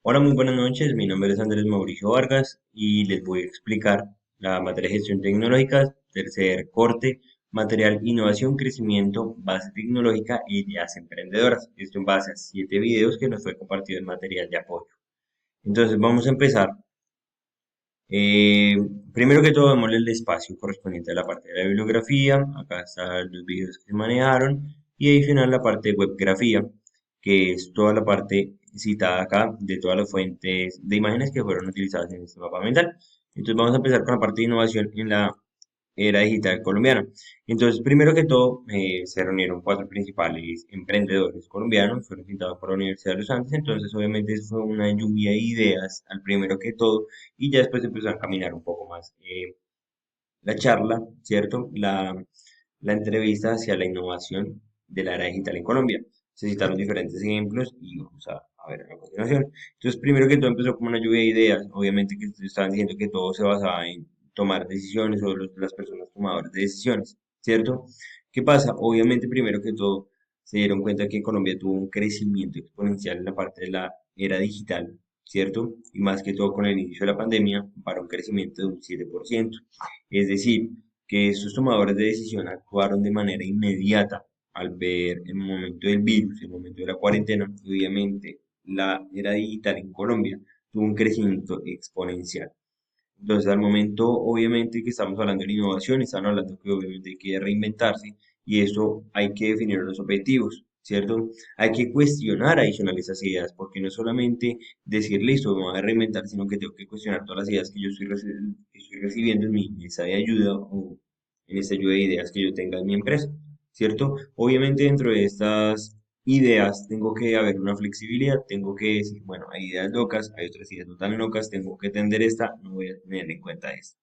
Hola, muy buenas noches. Mi nombre es Andrés Mauricio Vargas y les voy a explicar la materia de gestión tecnológica, tercer corte, material, innovación, crecimiento, base tecnológica y ideas emprendedoras. Esto en base a 7 videos que nos fue compartido en material de apoyo. Entonces, vamos a empezar. Eh, Primero que todo, vemos el espacio correspondiente a la parte de la bibliografía. Acá están los videos que se manejaron. Y adicional la parte de webgrafía, que es toda la parte citada acá de todas las fuentes de imágenes que fueron utilizadas en este mapa mental. Entonces vamos a empezar con la parte de innovación en la era digital colombiana. Entonces, primero que todo, se reunieron cuatro principales emprendedores colombianos, fueron citados por la Universidad de los Andes, entonces obviamente eso fue una lluvia de ideas al primero que todo, y ya después empezó a caminar un poco más la charla, ¿cierto? La entrevista hacia la innovación de la era digital en Colombia. Se citaron diferentes ejemplos y vamos a ver a continuación. Entonces, primero que todo empezó como una lluvia de ideas. Obviamente que estaban diciendo que todo se basaba en tomar decisiones o las personas tomadoras de decisiones, ¿cierto? ¿Qué pasa? Obviamente, primero que todo, se dieron cuenta que Colombia tuvo un crecimiento exponencial en la parte de la era digital, ¿cierto? Y más que todo con el inicio de la pandemia, para un crecimiento de un 7%. Es decir, que estos tomadores de decisión actuaron de manera inmediata al ver el momento del virus, el momento de la cuarentena, y obviamente la era digital en Colombia tuvo un crecimiento exponencial. Entonces, al momento, obviamente, que estamos hablando de innovación, estamos hablando que obviamente hay que reinventarse y eso hay que definir los objetivos, ¿cierto? Hay que cuestionar adicional esas ideas, porque no es solamente decir, listo, me voy a reinventar, sino que tengo que cuestionar todas las ideas que yo que estoy recibiendo en mi mesa de ayuda o en esta ayuda de ideas que yo tenga en mi empresa, ¿cierto? Obviamente, dentro de estas ideas, tengo que haber una flexibilidad, tengo que decir, bueno, hay ideas locas, hay otras ideas no tan locas, tengo que atender esta, no voy a tener en cuenta esta.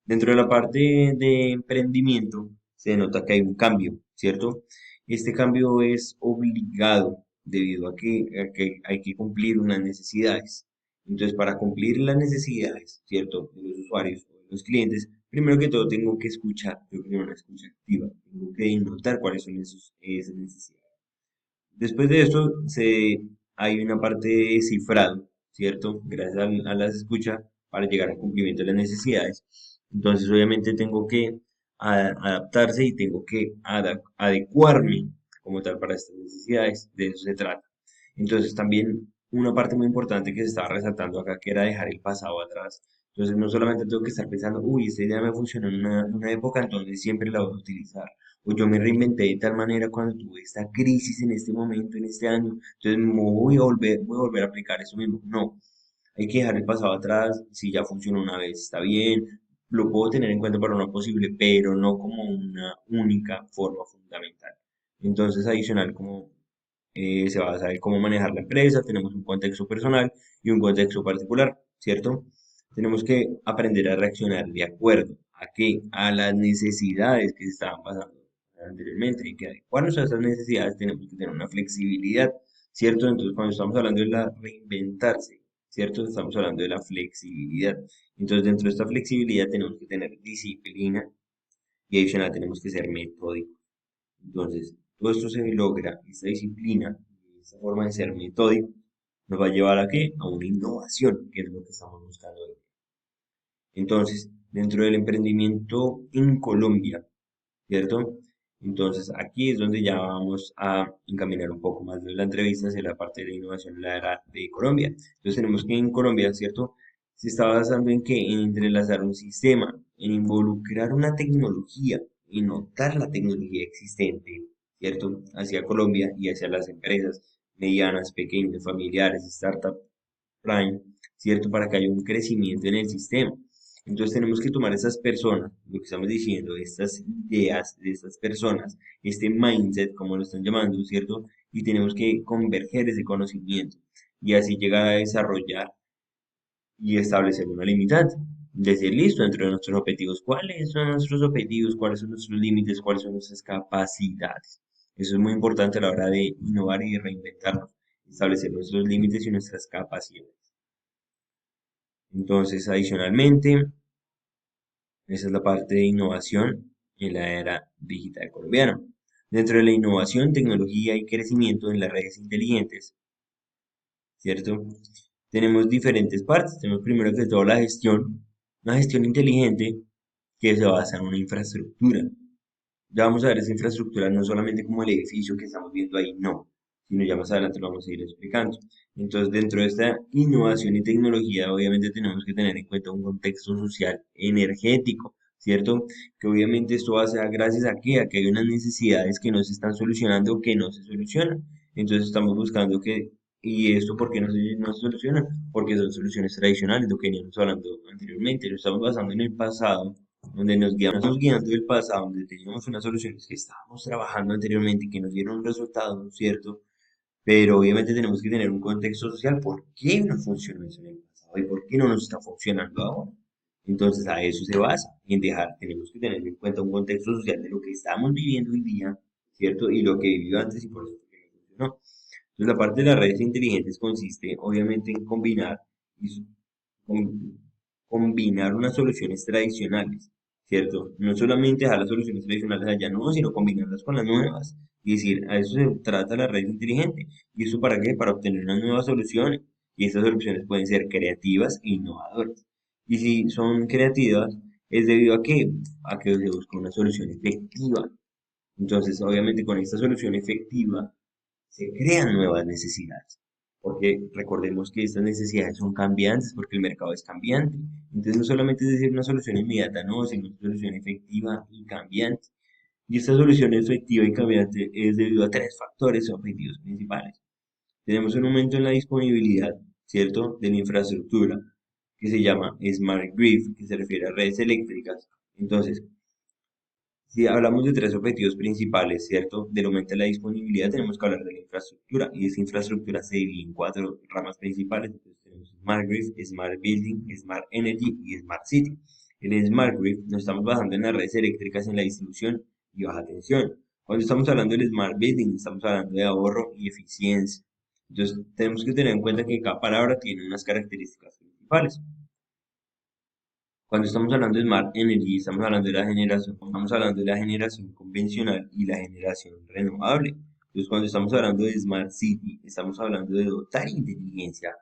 Dentro de la parte de emprendimiento, se nota que hay un cambio, ¿cierto? Este cambio es obligado debido a que hay que cumplir unas necesidades. Entonces, para cumplir las necesidades, ¿cierto? De los usuarios o de los clientes, primero que todo tengo que escuchar, tengo que tener una escucha activa, tengo que notar cuáles son esas necesidades. Después de esto, hay una parte de cifrado, ¿cierto? Gracias a las escuchas para llegar al cumplimiento de las necesidades. Entonces, obviamente, tengo que adaptarse y tengo que adecuarme como tal para estas necesidades. De eso se trata. Entonces, también una parte muy importante que se estaba resaltando acá, que era dejar el pasado atrás. Entonces, no solamente tengo que estar pensando, uy, esta idea me funcionó en una época, entonces siempre la voy a utilizar o yo me reinventé de tal manera cuando tuve esta crisis en este momento, en este año, entonces me voy a volver a aplicar eso mismo. No, hay que dejar el pasado atrás, si ya funcionó una vez, está bien, lo puedo tener en cuenta para una posible, pero no como una única forma fundamental. Entonces, adicional, como se basa en cómo manejar la empresa, tenemos un contexto personal y un contexto particular, ¿cierto? Tenemos que aprender a reaccionar de acuerdo a qué, a las necesidades que se estaban pasando anteriormente y que adecuarnos a esas necesidades tenemos que tener una flexibilidad, ¿cierto? Entonces, cuando estamos hablando de la reinventarse, ¿cierto? Estamos hablando de la flexibilidad. Entonces, dentro de esta flexibilidad tenemos que tener disciplina y adicional tenemos que ser metódicos. Entonces, todo esto se logra, esta disciplina, esta forma de ser metódico, nos va a llevar a qué? A una innovación, que es lo que estamos buscando hoy. Entonces, dentro del emprendimiento en Colombia, ¿cierto? Entonces, aquí es donde ya vamos a encaminar un poco más de la entrevista hacia la parte de la innovación en la era de Colombia. Entonces, tenemos que en Colombia, ¿cierto? Se está basando en que en entrelazar un sistema, en involucrar una tecnología y notar la tecnología existente, ¿cierto? Hacia Colombia y hacia las empresas medianas, pequeñas, familiares, startup, prime, ¿cierto? Para que haya un crecimiento en el sistema. Entonces tenemos que tomar esas personas, lo que estamos diciendo, estas ideas de estas personas, este mindset, como lo están llamando, ¿cierto? Y tenemos que converger ese conocimiento y así llegar a desarrollar y establecer una limitante. Decir, listo, dentro de nuestros objetivos, ¿cuáles son nuestros objetivos? ¿Cuáles son nuestros límites? ¿Cuáles son nuestras capacidades? Eso es muy importante a la hora de innovar y de reinventarnos, establecer nuestros límites y nuestras capacidades. Entonces, adicionalmente, esa es la parte de innovación en la era digital colombiana. Dentro de la innovación, tecnología y crecimiento en las redes inteligentes, ¿cierto? tenemos diferentes partes. Tenemos primero que todo la gestión, una gestión inteligente que se basa en una infraestructura. Ya vamos a ver esa infraestructura no solamente como el edificio que estamos viendo ahí, no, sino ya más adelante lo vamos a ir explicando. Entonces, dentro de esta innovación y tecnología, obviamente tenemos que tener en cuenta un contexto social energético, ¿cierto? Que obviamente esto va a ser gracias a que hay unas necesidades que no se están solucionando o que no se solucionan. Entonces, estamos buscando que, ¿y esto por qué no se soluciona? Porque son soluciones tradicionales, lo que veníamos hablando anteriormente, lo estamos basando en el pasado donde nos guiando del pasado, donde teníamos unas soluciones que estábamos trabajando anteriormente y que nos dieron un resultado, ¿cierto? Pero obviamente tenemos que tener un contexto social, ¿por qué no funcionó eso en el pasado y por qué no nos está funcionando ahora? Entonces a eso se basa, en dejar, tenemos que tener en cuenta un contexto social de lo que estamos viviendo hoy día, ¿cierto? Y lo que vivió antes y por eso fue que no funcionó. Entonces la parte de las redes inteligentes consiste obviamente en combinar y com- combinar unas soluciones tradicionales, ¿cierto? No solamente dejar las soluciones tradicionales allá, no, sino combinarlas con las nuevas. Y decir, a eso se trata la red inteligente. ¿Y eso para qué? Para obtener unas nuevas soluciones. Y estas soluciones pueden ser creativas e innovadoras. Y si son creativas, es debido a que, se busca una solución efectiva. Entonces, obviamente, con esta solución efectiva, se crean nuevas necesidades. Porque recordemos que estas necesidades son cambiantes porque el mercado es cambiante. Entonces no solamente es decir una solución inmediata, no, sino una solución efectiva y cambiante. Y esta solución efectiva y cambiante es debido a tres factores objetivos principales. Tenemos un aumento en la disponibilidad, ¿cierto?, de la infraestructura, que se llama Smart Grid, que se refiere a redes eléctricas. Entonces, si hablamos de tres objetivos principales, ¿cierto? Del aumento de la disponibilidad, tenemos que hablar de la infraestructura, y esa infraestructura se divide en cuatro ramas principales. Entonces, tenemos Smart Grid, Smart Building, Smart Energy y Smart City. En el Smart Grid nos estamos basando en las redes eléctricas, en la distribución y baja tensión. Cuando estamos hablando del Smart Building, estamos hablando de ahorro y eficiencia. Entonces, tenemos que tener en cuenta que cada palabra tiene unas características principales. Cuando estamos hablando de Smart Energy, estamos hablando de la generación convencional y la generación renovable. Entonces, cuando estamos hablando de Smart City, estamos hablando de dotar inteligencia,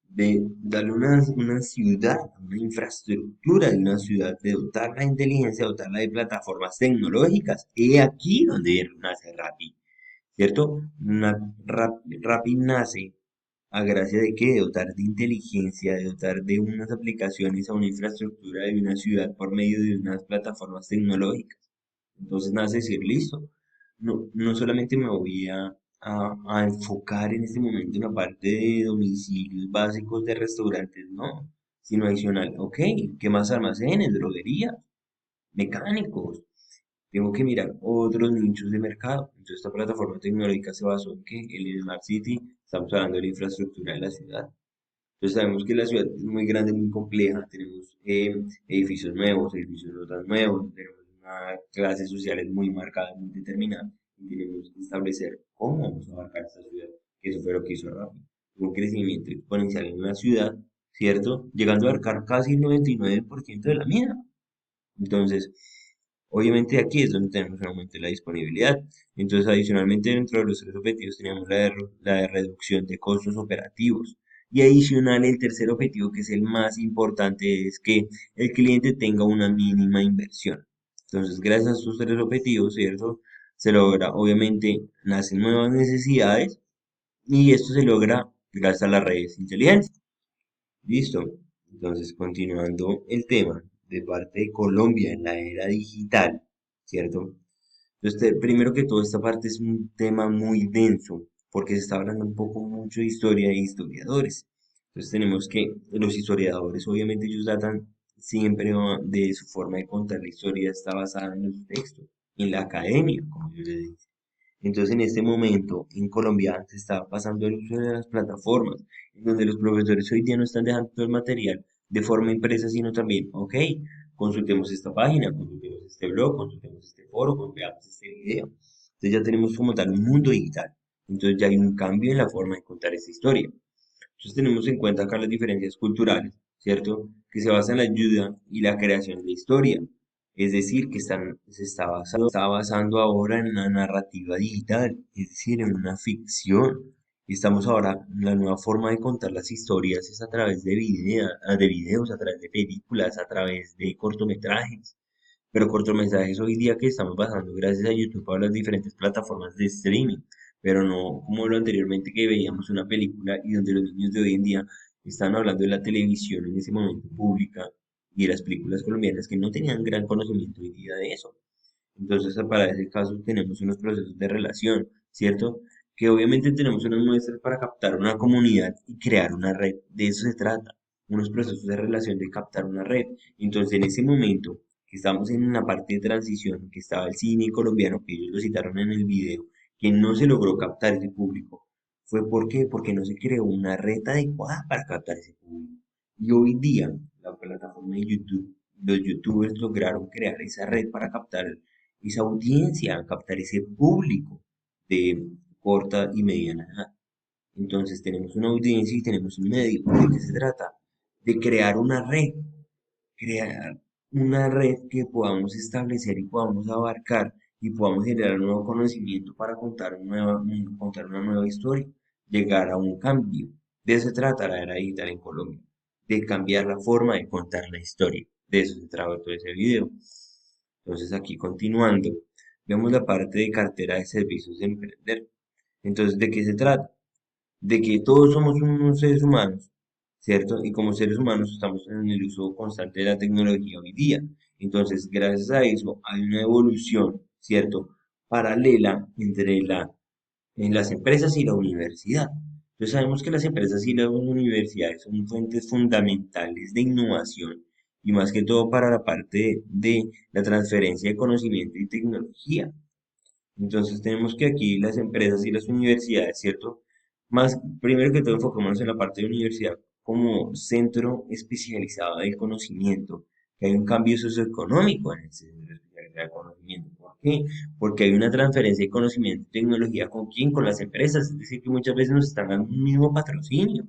de darle una ciudad, una infraestructura de una ciudad, de dotarla de inteligencia, dotarla de plataformas tecnológicas. Y aquí donde nace Rappi. ¿Cierto? Rappi nace a gracia de que de dotar de inteligencia, de dotar de unas aplicaciones a una infraestructura de una ciudad por medio de unas plataformas tecnológicas. Entonces nace decir, listo, no solamente me voy a enfocar en este momento en la parte de domicilios básicos de restaurantes, no, sino adicional, ok, ¿qué más almacenes, droguerías, mecánicos? Tengo que mirar otros nichos de mercado. Entonces, esta plataforma tecnológica se basó en que el Smart City, estamos hablando de la infraestructura de la ciudad. Entonces, sabemos que la ciudad es muy grande, muy compleja. Tenemos edificios nuevos, edificios no tan nuevos, tenemos una clase sociales muy marcada, muy determinada. Y tenemos que establecer cómo vamos a abarcar esta ciudad, que eso fue lo que hizo Rappi. Un crecimiento exponencial en una ciudad, ¿cierto? Llegando a abarcar casi el 99% de la misma. Entonces, obviamente aquí es donde tenemos un aumento de la disponibilidad. Entonces, adicionalmente, dentro de los tres objetivos teníamos la de reducción de costos operativos. Y adicional, el tercer objetivo, que es el más importante, es que el cliente tenga una mínima inversión. Entonces, gracias a estos tres objetivos, ¿cierto? Se logra, obviamente, nacen nuevas necesidades y esto se logra gracias a las redes inteligentes. Listo. Entonces, continuando el tema de parte de Colombia en la era digital, ¿cierto? Entonces, primero que todo, esta parte es un tema muy denso, porque se está hablando un poco mucho de historia e historiadores. Entonces, tenemos que los historiadores, obviamente, ellos datan siempre de su forma de contar la historia, está basada en los textos, en la academia, como yo le digo. Entonces, en este momento, en Colombia se está pasando el uso de las plataformas, en donde los profesores hoy día no están dejando todo el material de forma impresa, sino también, ok, consultemos esta página, consultemos este blog, consultemos este foro, veamos este video. Entonces ya tenemos como tal un mundo digital. Entonces ya hay un cambio en la forma de contar esta historia. Entonces tenemos en cuenta acá las diferencias culturales, ¿cierto? Que se basan en la ayuda y la creación de historia. Es decir, que está basando ahora en una narrativa digital, es decir, en una ficción. Y estamos ahora, la nueva forma de contar las historias es a través de videos, a través de películas, a través de cortometrajes. Pero cortometrajes hoy día que estamos basando gracias a YouTube a las diferentes plataformas de streaming, pero no como lo anteriormente que veíamos una película y donde los niños de hoy en día están hablando de la televisión en ese momento pública y de las películas colombianas que no tenían gran conocimiento hoy día de eso. Entonces, para ese caso tenemos unos procesos de relación, ¿cierto? Que obviamente tenemos unas muestras para captar una comunidad y crear una red. De eso se trata. Unos procesos de relación de captar una red. Entonces, en ese momento que estamos en una parte de transición, que estaba el cine colombiano, que ellos lo citaron en el video, que no se logró captar ese público. ¿Fue por qué? Porque no se creó una red adecuada para captar ese público. Y hoy día, la plataforma de YouTube, los youtubers lograron crear esa red para captar esa audiencia, captar ese público de corta y mediana edad. Entonces tenemos una audiencia y tenemos un medio. ¿De qué se trata? De crear una red que podamos establecer y podamos abarcar y podamos generar un nuevo conocimiento para contar una nueva historia, llegar a un cambio. De eso se trata la era digital en Colombia, de cambiar la forma de contar la historia. De eso se trata todo ese video. Entonces aquí continuando, vemos la parte de cartera de servicios de emprender. Entonces, ¿de qué se trata? De que todos somos unos seres humanos, ¿cierto? Y como seres humanos estamos en el uso constante de la tecnología hoy día. Entonces, gracias a eso hay una evolución, ¿cierto? Paralela entre en las empresas y la universidad. Entonces sabemos que las empresas y las universidades son fuentes fundamentales de innovación y más que todo para la parte de la transferencia de conocimiento y tecnología. Entonces tenemos que aquí las empresas y las universidades, ¿cierto? Más, primero que todo, enfocémonos en la parte de universidad como centro especializado del conocimiento, que hay un cambio socioeconómico en el centro especializado del conocimiento. ¿Por qué? Porque hay una transferencia de conocimiento y tecnología con quién, con las empresas, es decir, que muchas veces nos están dando un mismo patrocinio.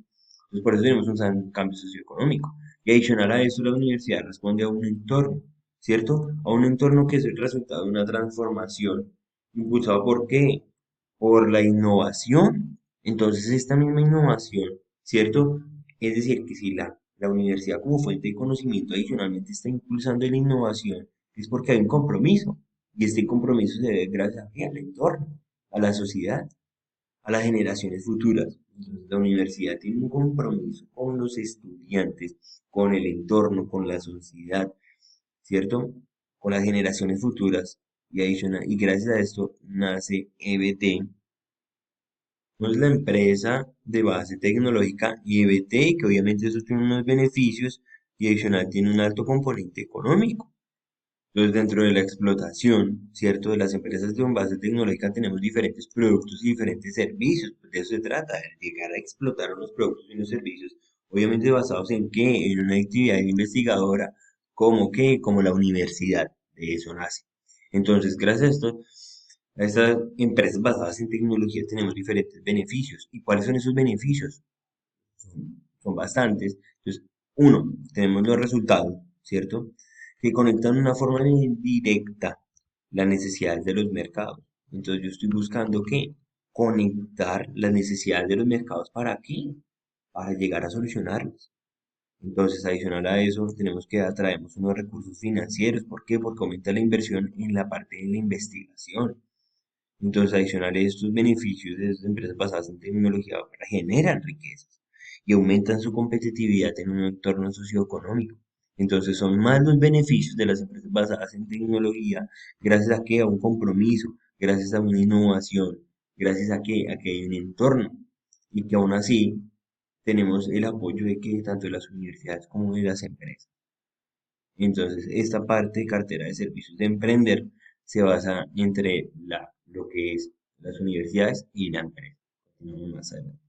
Entonces, por eso tenemos un cambio socioeconómico. Y adicional a eso, la universidad responde a un entorno, ¿cierto? A un entorno que es el resultado de una transformación. ¿Impulsado por qué? Por la innovación. Entonces, esta misma innovación, ¿cierto? Es decir, que si la universidad como fuente de conocimiento adicionalmente está impulsando la innovación, es porque hay un compromiso. Y este compromiso se debe gracias a qué, al entorno, a la sociedad, a las generaciones futuras. Entonces, la universidad tiene un compromiso con los estudiantes, con el entorno, con la sociedad, ¿cierto? Con las generaciones futuras y adicional, y gracias a esto nace EBT, no es la empresa de base tecnológica y EBT, que obviamente eso tiene unos beneficios y adicional tiene un alto componente económico. Entonces, dentro de la explotación, ¿cierto? De las empresas de base tecnológica tenemos diferentes productos y diferentes servicios. Pues de eso se trata, de llegar a explotar unos productos y unos servicios, obviamente basados en qué, en una actividad investigadora, como qué, como la universidad, de eso nace. Entonces, gracias a esto, a estas empresas basadas en tecnología tenemos diferentes beneficios. ¿Y cuáles son esos beneficios? Son bastantes. Entonces, uno, tenemos los resultados, ¿cierto? Que conectan de una forma directa las necesidades de los mercados. Entonces, yo estoy buscando que conectar las necesidades de los mercados para qué, para llegar a solucionarlas. Entonces, adicional a eso, tenemos que atraemos unos recursos financieros. ¿Por qué? Porque aumenta la inversión en la parte de la investigación. Entonces, adicional a estos beneficios de estas empresas basadas en tecnología generan riquezas y aumentan su competitividad en un entorno socioeconómico. Entonces, son más los beneficios de las empresas basadas en tecnología gracias a que a un compromiso, gracias a una innovación, gracias a que hay un entorno y que aún así tenemos el apoyo de que tanto de las universidades como de las empresas. Entonces, esta parte de cartera de servicios de emprender se basa entre lo que es las universidades y la empresa. Continuamos más adelante.